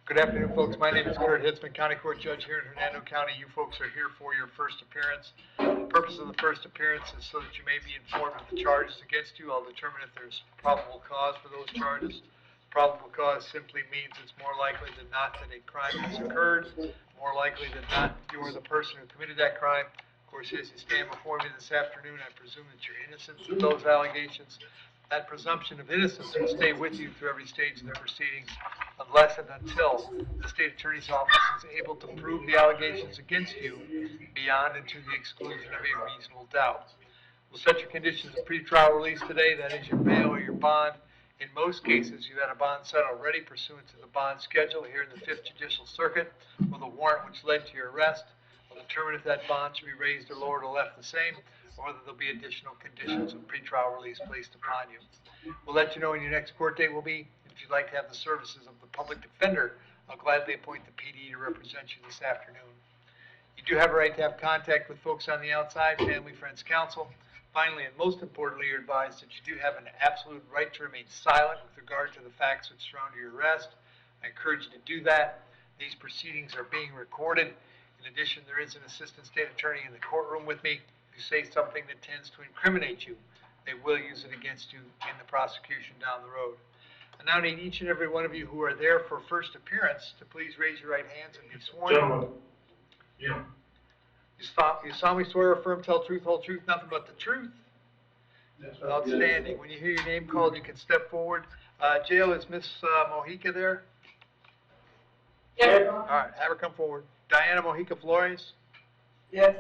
Good afternoon, folks. My name is Kurt Hitzemann, County Court Judge here in Hernando County. You folks are here for your first appearance. The purpose of the first appearance is so that you may be informed of the charges against you. I'll determine if there's probable cause for those charges. Probable cause simply means it's more likely than not that a crime has occurred, more likely than not you are the person who committed that crime. Of course, as you stand before me this afternoon, I presume that you're innocent of those allegations. That presumption of innocence will stay with you through every stage of the proceedings unless and until the state attorney's office is able to prove the allegations against you beyond and to the exclusion of a reasonable doubt. We'll set your conditions of pretrial release today, that is your bail or your bond. In most cases, you had a bond set already pursuant to the bond schedule here in the 5th Judicial Circuit with a warrant which led to your arrest. We'll determine if that bond should be raised or lowered or left the same, or whether there'll be additional conditions of pretrial release placed upon you. We'll let you know when your next court date will be. If you'd like to have the services of the public defender, I'll gladly appoint the PD to represent you this afternoon. You do have a right to have contact with folks on the outside, family, friends, counsel. Finally, and most importantly, you're advised that you do have an absolute right to remain silent with regard to the facts which surround your arrest. I encourage you to do that. These proceedings are being recorded. In addition, there is an assistant state attorney in the courtroom with me. If you say something that tends to incriminate you, they will use it against you in the prosecution down the road. I now need each and every one of you who are there for first appearance to please raise your right hands and be sworn. Gentlemen. Yeah. You solemnly swear or affirm tell truth, whole truth, nothing but the truth. Outstanding. When you hear your name called, you can step forward. Jail, is Miss Mojica there? Yes. All right, have her come forward. Diana Mojica Flores? Yes.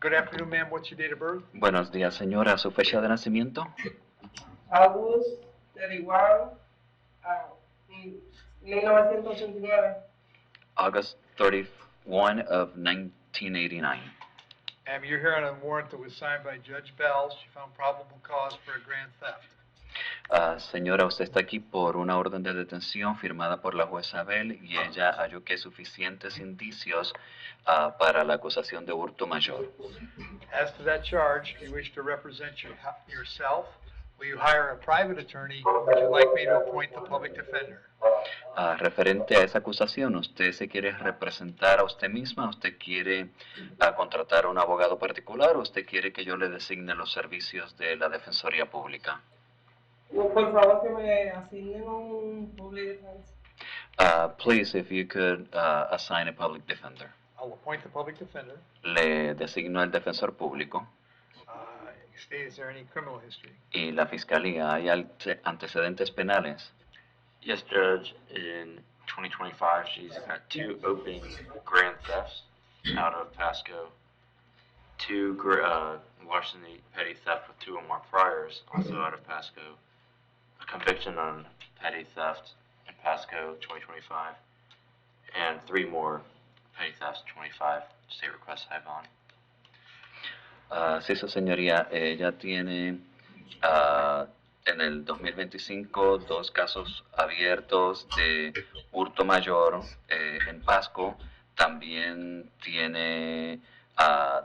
Good afternoon, ma'am. What's your date of birth? Buenos días, señora. ¿Su fecha de nacimiento? August 31, 1989. August 31 of 1989. Ma'am, you're here on a warrant that was signed by Judge Bell. She found probable cause for a grand theft. Señora, usted está aquí por una orden de detención firmada por la jueza Bell y ella halló que hay suficientes indicios para la acusación de hurto mayor. As to that charge, if you wish to represent yourself, will you hire a private attorney, or would you like me to appoint the public defender? Referente a esa acusación, ¿usted se quiere representar a usted misma? ¿Usted quiere contratar a un abogado particular o usted quiere que yo le designe los servicios de la Defensoría Pública? Por favor, que me asignen un public defense. Please, if you could assign a public defender. I'll appoint the public defender. Le designo el defensor público. Is there any criminal history? ¿Y la fiscalía hay antecedentes penales? Yes, Judge. In 2025, she's got 2 open grand thefts out of Pasco, 2 larceny petty theft with 2 or more priors, also out of Pasco, a conviction on petty theft in Pasco 2025, and 3 more petty thefts 25, state request high bond. Sí, su señoría, ella tiene en el 2025 2 casos abiertos de hurto mayor en Pasco. También tiene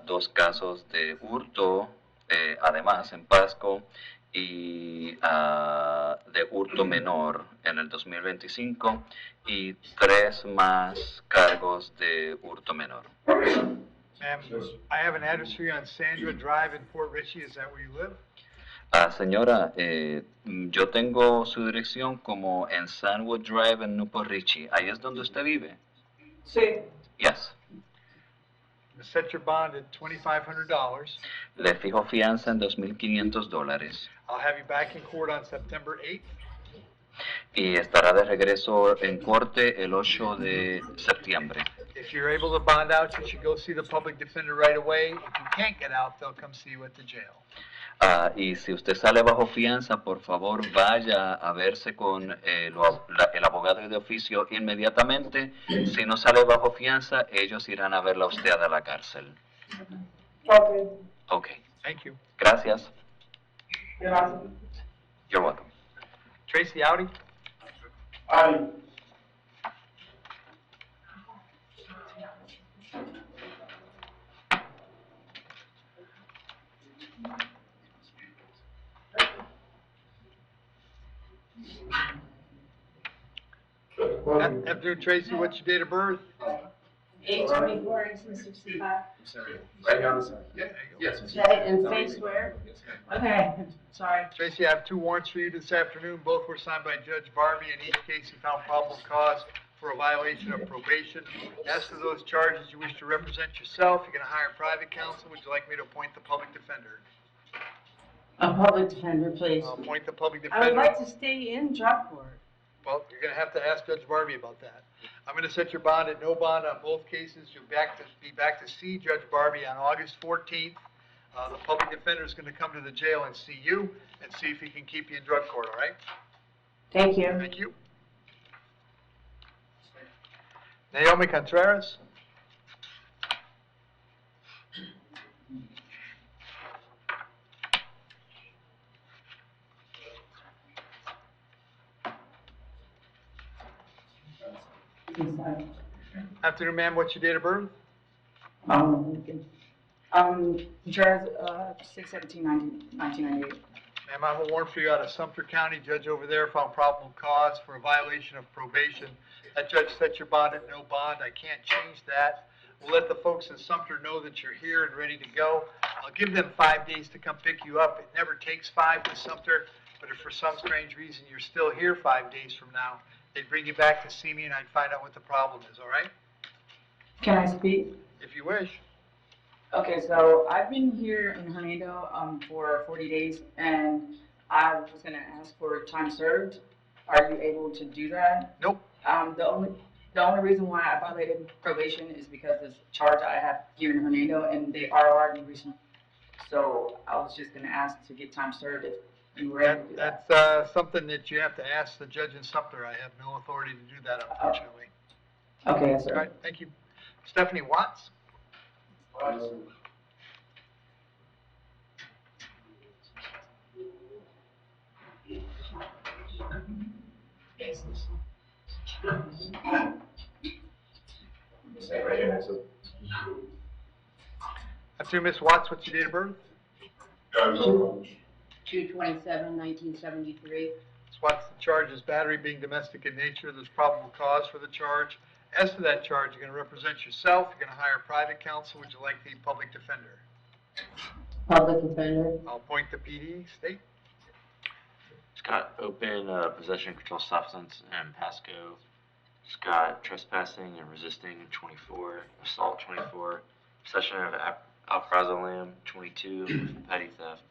2 casos de hurto, además en Pasco, y de hurto menor en el 2025 y 3 más cargos de hurto menor. Ma'am, I have an address for you on Sandra Drive in Fort Ritchie. Is that where you live? Señora, yo tengo su dirección como en Sandwood Drive en Newport Ritchie. ¿Ahí es donde usted vive? Sí. Yes. Set your bond at $2,500. Le fijo fianza en $2,500. I'll have you back in court on September 8th. Y estará de regreso en corte el 8 de septiembre. If you're able to bond out, you should go see the public defender right away. If you can't get out, they'll come see you at the jail. Y si usted sale bajo fianza, por favor vaya a verse con el abogado de oficio inmediatamente. Si no sale bajo fianza, ellos irán a verla a usted a la cárcel. Okay. Okay. Thank you. Gracias. Gracias. You're welcome. Tracy Audi? Aye. Afternoon, Tracy, what's your date of birth? 8/24/1965. Right here on the side. Yeah, there you go. Okay, and face where? Okay, sorry. Tracy, I have 2 warrants for you this afternoon. Both were signed by Judge Barbie. In each case, he found probable cause for a violation of probation. As to those charges, you wish to represent yourself. You're going to hire private counsel. Would you like me to appoint the public defender? A public defender, please. I'll appoint the public I would defender. like to stay in drug court. Well, you're going to have to ask Judge Barbie about that. I'm going to set your bond at no bond on both cases. You'll be back to see Judge Barbie on August 14th. The public defender is going to come to the jail and see you and see if he can keep you in drug court, all right? Thank you. Thank you. Naomi Contreras. Afternoon, ma'am. What's your date of birth? Contreras, 6/17/1998. Ma'am, I have a warrant for you out of Sumter County. Judge over there found probable cause for a violation of probation. That judge set your bond at no bond. I can't change that. We'll let the folks in Sumter know that you're here and ready to go. I'll give them 5 days to come pick you up. It never takes 5 with Sumter, but if for some strange reason you're still here 5 days from now, they'd bring you back to see me and I'd find out what the problem is, all right? Can I speak? If you wish. Okay, so I've been here in Hernando for 40 days, and I was gonna ask for time served. Are you able to do that? Nope. The only reason why I violated probation is because this charge I have here in Hernando, and they ROR'd me recently. So I was just gonna ask to get time served if you were able to do that. That's something that you have to ask the judge in Sumter. I have no authority to do that, unfortunately. Okay, All sir. right, thank you. Stephanie Watts. Say right here next to. Afternoon, Ms. Watts, what's your date of birth? 2/27/1973. Ms. Watts, the charge is battery being domestic in nature. There's probable cause for the charge. As to that charge, you're going to represent yourself. You're going to hire private counsel. Would you like the public defender? Public defender. I'll appoint the PD. State. It's got open possession of controlled substance and Pasco. It's got trespassing and resisting 24, assault 24, possession of alprazolam 22, petty theft.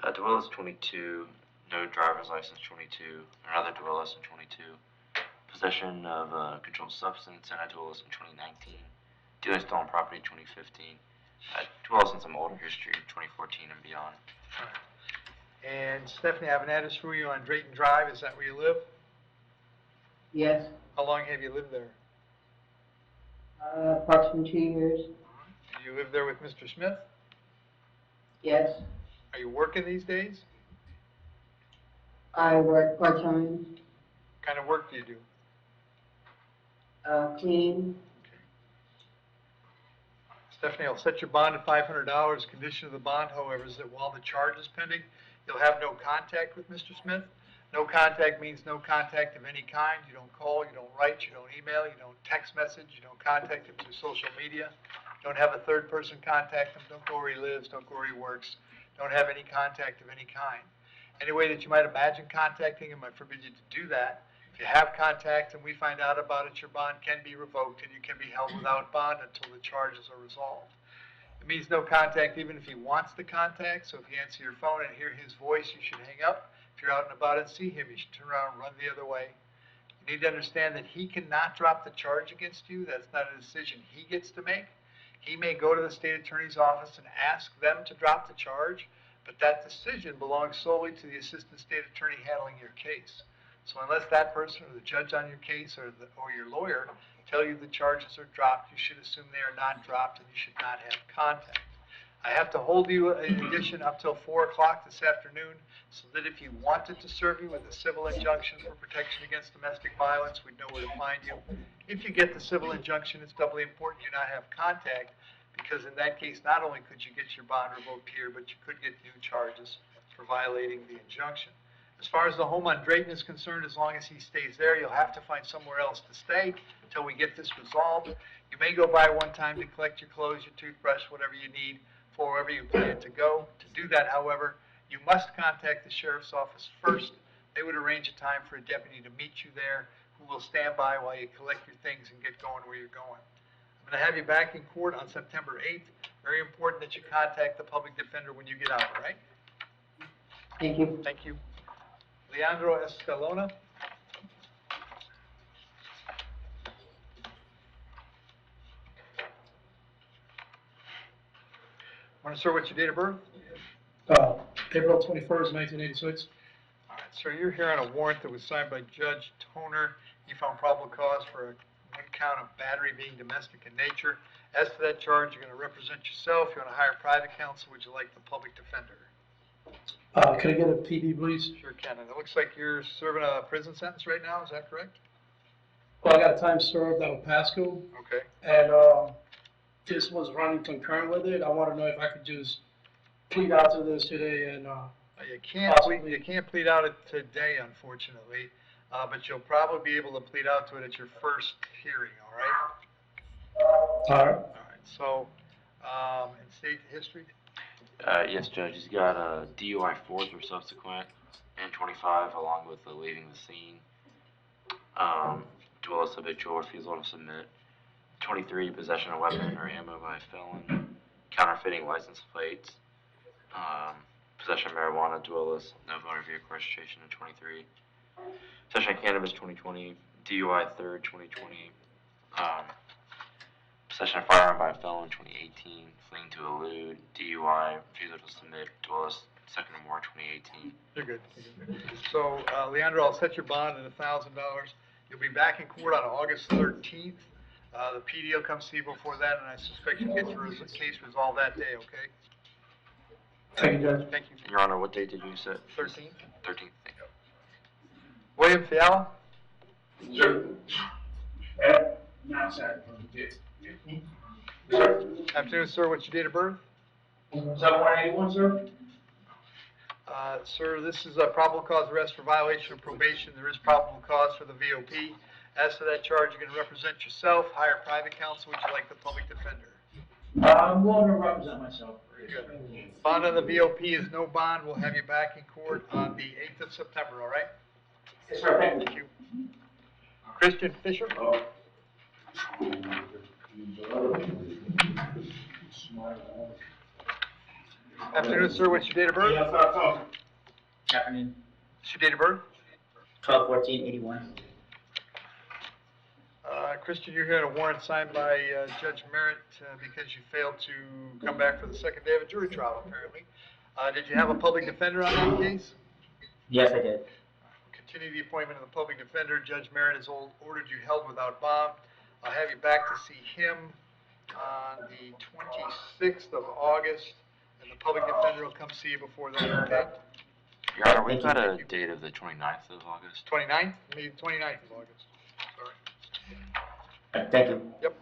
Dwellis 22, no driver's license 22, another Dwellis in 22. Possession of a controlled substance and a Dwellis in 2019. Dealing stolen property 2015. Dwellis in some older history 2014 and beyond. All right. And Stephanie, I have an address for you on Drayton Drive. Is that where you live? Yes. How long have you lived there? Approximately 2 years. Do you live there with Mr. Smith? Yes. Are you working these days? I work part-time, What kind of work do you do? cleaning. Stephanie, I'll set your bond at $500. Condition of the bond, however, is that while the charge is pending, you'll have no contact with Mr. Smith. No contact means no contact of any kind. You don't call, you don't write, you don't email, you don't text message, you don't contact him through social media. Don't have a third person contact him. Don't go where he lives, don't go where he works. Don't have any contact of any kind. Any way that you might imagine contacting him, I forbid you to do that. If you have contact and we find out about it, your bond can be revoked and you can be held without bond until the charges are resolved. It means no contact even if he wants the contact, so if you answer your phone and hear his voice, you should hang up. If you're out and about and see him, you should turn around and run the other way. You need to understand that he cannot drop the charge against you. That's not a decision he gets to make. He may go to the state attorney's office and ask them to drop the charge, but that decision belongs solely to the assistant state attorney handling your case. So unless that person or the judge on your case or your lawyer tell you the charges are dropped, you should assume they are not dropped and you should not have contact. I have to hold you in addition up till 4 o'clock this afternoon so that if you wanted to serve you with a civil injunction for protection against domestic violence, we'd know where to find you. If you get the civil injunction, it's doubly important you not have contact because in that case, not only could you get your bond revoked here, but you could get new charges for violating the injunction. As far as the home on Drayton is concerned, as long as he stays there, you'll have to find somewhere else to stay until we get this resolved. You may go by one time to collect your clothes, your toothbrush, whatever you need for wherever you plan to go. To do that, however, you must contact the sheriff's office first. They would arrange a time for a deputy to meet you there, who will stand by while you collect your things and get going where you're going. I'm going to have you back in court on September 8th. Very important that you contact the public defender when you get out, all right? Thank you. Thank you. Leandro Escalona. Want to start with your date of birth? April 21st, 1986. All right, sir, you're here on a warrant that was signed by Judge Toner. You found probable cause for one count of battery being domestic in nature. As to that charge, you're going to represent yourself. You want to hire private counsel. Would you like the public defender? Can I get a PD, please? Sure can. And it looks like you're serving a prison sentence right now. Is that correct? Well, I got a time served out of Pasco, Okay. and this was running concurrent with it. I want to know if I could just plead out to this today and You can't plead out it today, unfortunately, but you'll probably be able to plead out to it at your first hearing, all right? all right. All right, so, and state the history? Yes, Judge. He's got a DUI 4th or subsequent, and 25 along with the leaving the scene. Duelist habitual refusal to submit. 23 possession of weapon or ammo by a felon. Counterfeiting license plates. Possession of marijuana, duelist, no motor vehicle registration in 23. Possession of cannabis 2020. DUI 3rd 2020. Possession of firearm by a felon 2018. Fleeing to elude. DUI, refusal to submit, duelist, 2nd or more 2018. You're good. So, Leandro, I'll set your bond at $1,000. You'll be back in court on August 13th. The PD will come see you before that, and I suspect you'll get your case resolved that day, okay? Thank you, Judge. Thank you. Your Honor, what date did you set? 13th. 13th. Thank you. William Fiala? Sir. Not sorry. Sir. Afternoon, sir. What's your date of birth? 7181, sir. Sir, this is a probable cause arrest for violation of probation. There is probable cause for the VOP. As to that charge, you're going to represent yourself, hire private counsel. Would you like the public defender? I'm going to represent myself. Good. Bond on the VOP is no bond. We'll have you back in court on the 8th of September, all right? Yes, sir. Thank you. Thank you. Christian Fisher? Afternoon, sir. What's your date of birth? Afternoon, What's your date of birth? 12/14/81. Christian, you're here on a warrant signed by Judge Merritt because you failed to come back for the second day of a jury trial, apparently. Did you have a public defender on that case? Yes, I did. Continue the appointment of the public defender. Judge Merritt has ordered you held without bond. I'll have you back to see him on the 26th of August, and the public defender will come see you before then, okay? Your Honor, we've Thank got you. a date of the 29th of August. 29th? Maybe 29th of August. Sorry. Thank you. Yep.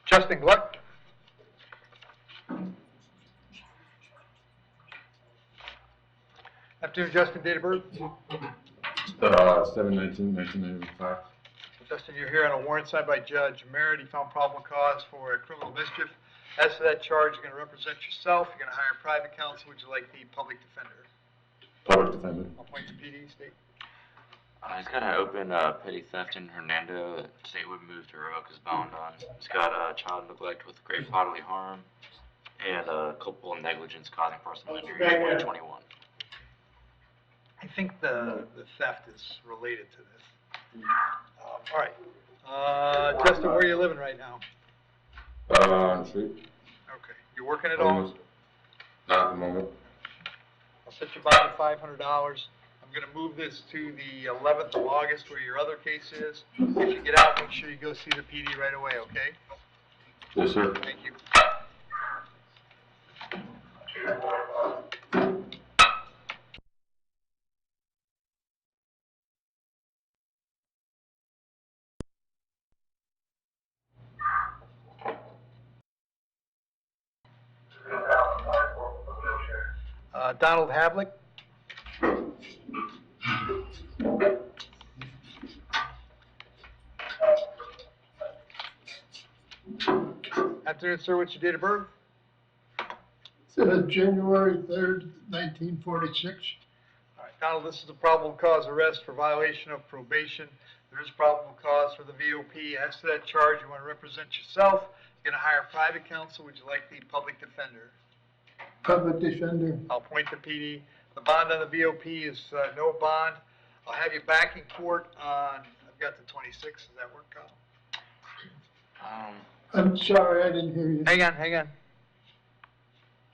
Justin Gluck? Afternoon, Justin, date of birth? 7/19/1995. Justin, you're here on a warrant signed by Judge Merritt. He found probable cause for criminal mischief. As to that charge, you're going to represent yourself. You're going to hire private counsel. Would you like the public defender? Public defender. Appoint the PD, state. He's got an open petty theft in Hernando that state would move to revoke his bond on. He's got child neglect with great bodily harm and culpable negligence causing personal injury in 2021. I think the theft is related to this. All right. Justin, where are you living right now? On the street. Okay. You working at all? Not at the moment. I'll set your bond at $500. I'm going to move this to the 11th of August where your other case is. If you get out, make sure you go see the PD right away, okay? Yes, sir. Thank you. Donald Havlick. Afternoon, sir. What's your date of birth? January 3rd, 1946. All right, Donald, this is a probable cause arrest for violation of probation. There is probable cause for the VOP. As to that charge, you want to represent yourself. You're going to hire private counsel. Would you like the public defender? Public defender. I'll appoint the PD. The bond on the VOP is no bond. I'll have you back in court on, I've got the 26th. Does that work out? I'm sorry, I didn't hear you. Hang on.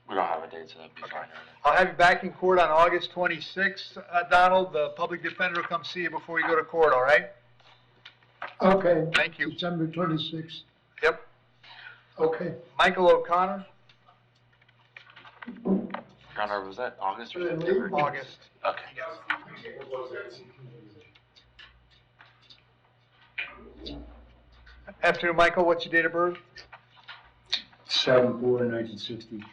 We don't have a date, so that'd be Okay. fine. I'll have you back in court on August 26th, Donald. The public defender will come see you before you go to court, all right? Okay. Thank you. December 26th. Yep. Okay. Michael O'Connor, Connor, was that August or Really? September? August. Okay. Afternoon, Michael. What's your date of birth? 7/4/1960.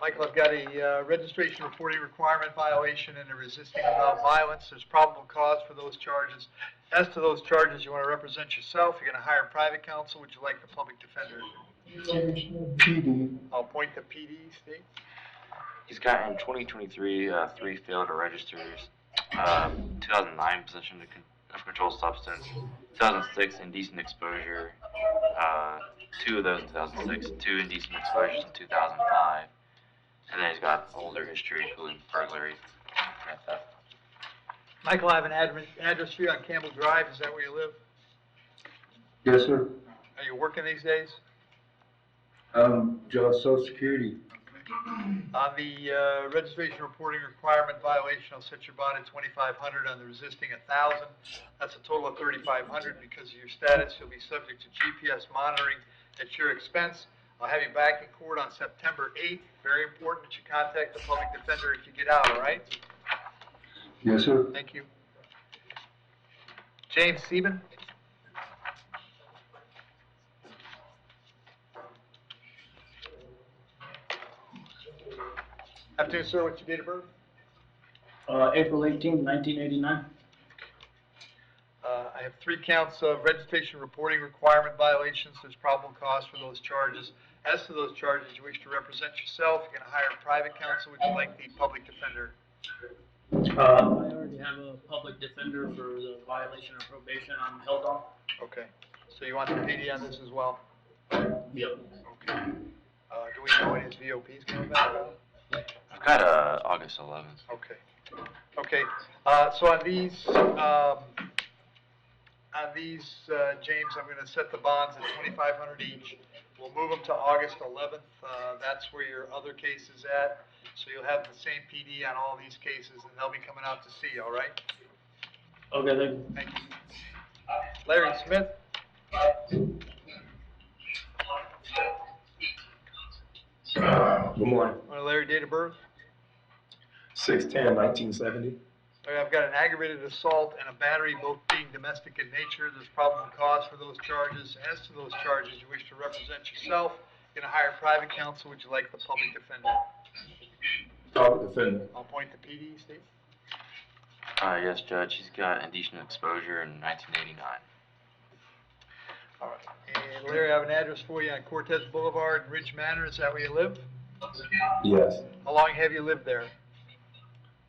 Michael, I've got a registration reporting requirement violation and a resisting without violence. There's probable cause for those charges. As to those charges, you want to represent yourself. You're going to hire private counsel. Would you like the public defender? PD. I'll appoint the PD, Steve. He's got in 2023 3 failed registers, 2009 possession of controlled substance, 2006 indecent exposure, 2 of those in 2006, 2 indecent exposures in 2005, and then he's got older history, including burglary, and theft. Michael, I have an address for you on Campbell Drive. Is that where you live? Yes, sir. Are you working these days? Just Social Security. On the registration reporting requirement violation, I'll set your bond at $2,500. On the resisting, $1,000. That's a total of $3,500. Because of your status, you'll be subject to GPS monitoring at your expense. I'll have you back in court on September 8th. Very important that you contact the public defender if you get out, all right? Yes, sir. Thank you. James Sieben. Afternoon, sir. What's your date of birth? April 18th, 1989. I have 3 counts of registration reporting requirement violations. There's probable cause for those charges. As to those charges, you wish to represent yourself. You're going to hire private counsel. Would you like the public defender? I already have a public defender for the violation of probation I'm held on. Okay. So you want the PD on this as well? Yep. Okay. Do we know when his VOP is going back out? I've got August 11th. Okay. Okay. So on these, James, I'm going to set the bonds at $2,500 each. We'll move them to August 11th. That's where your other case is at. So you'll have the same PD on all these cases, and they'll be coming out to see you, all right? Okay, thank you. Thank you. Larry Smith. Good morning. Larry, date of birth? 6/10/1970. Okay, I've got an aggravated assault and a battery, both being domestic in nature. There's probable cause for those charges. As to those charges, you wish to represent yourself. You're going to hire private counsel. Would you like the public defender? Public defender. I'll appoint the PD, Steve. Yes, Judge. He's got indecent exposure in 1989. All right. And Larry, I have an address for you on Cortez Boulevard, Ridge Manor. Is that where you live? Yes. How long have you lived there?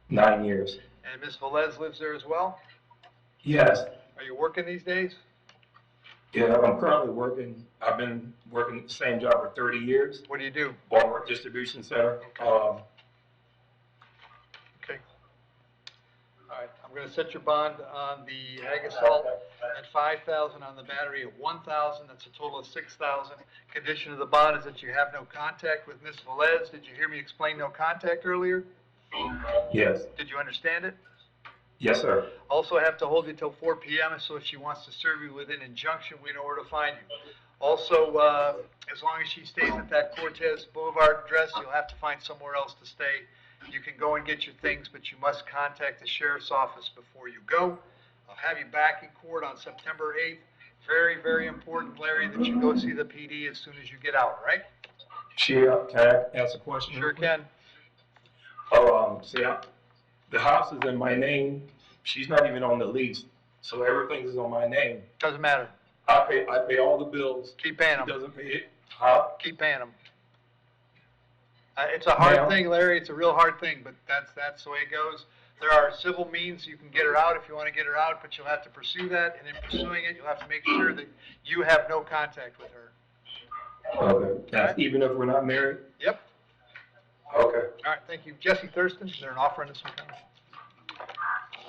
9 years. And Ms. Velez lives there as well? Yes. Are you working these days? Yeah, I'm currently working. I've been working the same job for 30 years. What do you do? Walmart Distribution Center. Okay. All right. I'm going to set your bond on the ag assault at $5,000, on the battery at $1,000. That's a total of $6,000. Condition of the bond is that you have no contact with Ms. Velez. Did you hear me explain no contact earlier? Yes. Did you understand it? Yes, sir. Also have to hold you till 4 p.m. so if she wants to serve you with an injunction, we know where to find you. Also, as long as she stays at that Cortez Boulevard address, you'll have to find somewhere else to stay. You can go and get your things, but you must contact the sheriff's office before you go. I'll have you back in court on September 8th. Very, very important, Larry, that you go see the PD as soon as you get out, all right? Can I ask a question? Sure can. The house is in my name. She's not even on the lease, so everything is on my name. Doesn't matter. I pay all the bills. Keep paying She them. doesn't pay it. Huh? Keep paying them. It's a hard Ma'am? thing, Larry. It's a real hard thing, but that's the way it goes. There are civil means you can get her out if you want to get her out, but you'll have to pursue that, and in pursuing it, you'll have to make sure that you have no contact with her. Okay. That's even if we're not married? Yep. Okay. All right, thank you. Jesse Thurston, is there an offer in this one?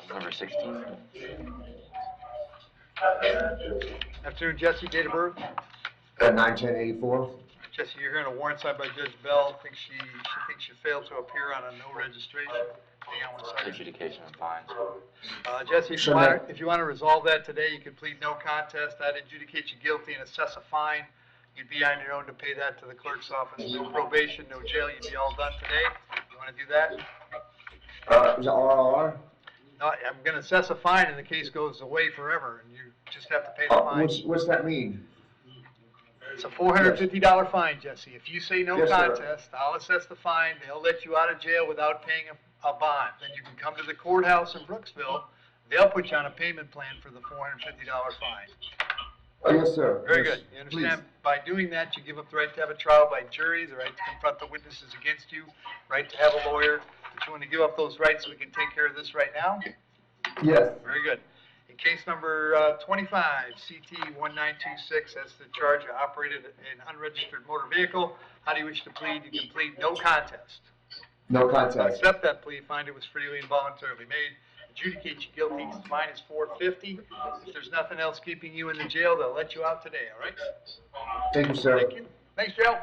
Number 16. Afternoon, Jesse, date of birth? 9/10/84. Jesse, you're hearing a warrant signed by Judge Bell. She thinks you failed to appear on a no registration. Hang on one second. Adjudication and fines. Jesse, if you want to resolve that today, you could plead no contest. I'd adjudicate you guilty and assess a fine. You'd be on your own to pay that to the clerk's office. No probation, no jail. You'd be all done today. You want to do that? Is it RRR? No, I'm going to assess a fine and the case goes away forever and you just have to pay the fine. What's that mean? It's a $450 fine, Jesse. If you say no Yes, sir. contest, I'll assess the fine. They'll let you out of jail without paying a bond. Then you can come to the courthouse in Brooksville. They'll put you on a payment plan for the $450 fine. Oh, yes, sir. Very Yes, good. You understand? please. By doing that, you give up the right to have a trial by jury, the right to confront the witnesses against you, right to have a lawyer. But you want to give up those rights so we can take care of this right now? Yes. Very good. In case number 25, CT 1926, that's the charge of operated an unregistered motor vehicle. How do you wish to plead? You can plead no contest. No contest. Accept that plea, find it was freely and voluntarily made, adjudicate you guilty, fine is $450. If there's nothing else keeping you in the jail, they'll let you out today, all right? Thank you, sir. Thank you. Thanks, Joe.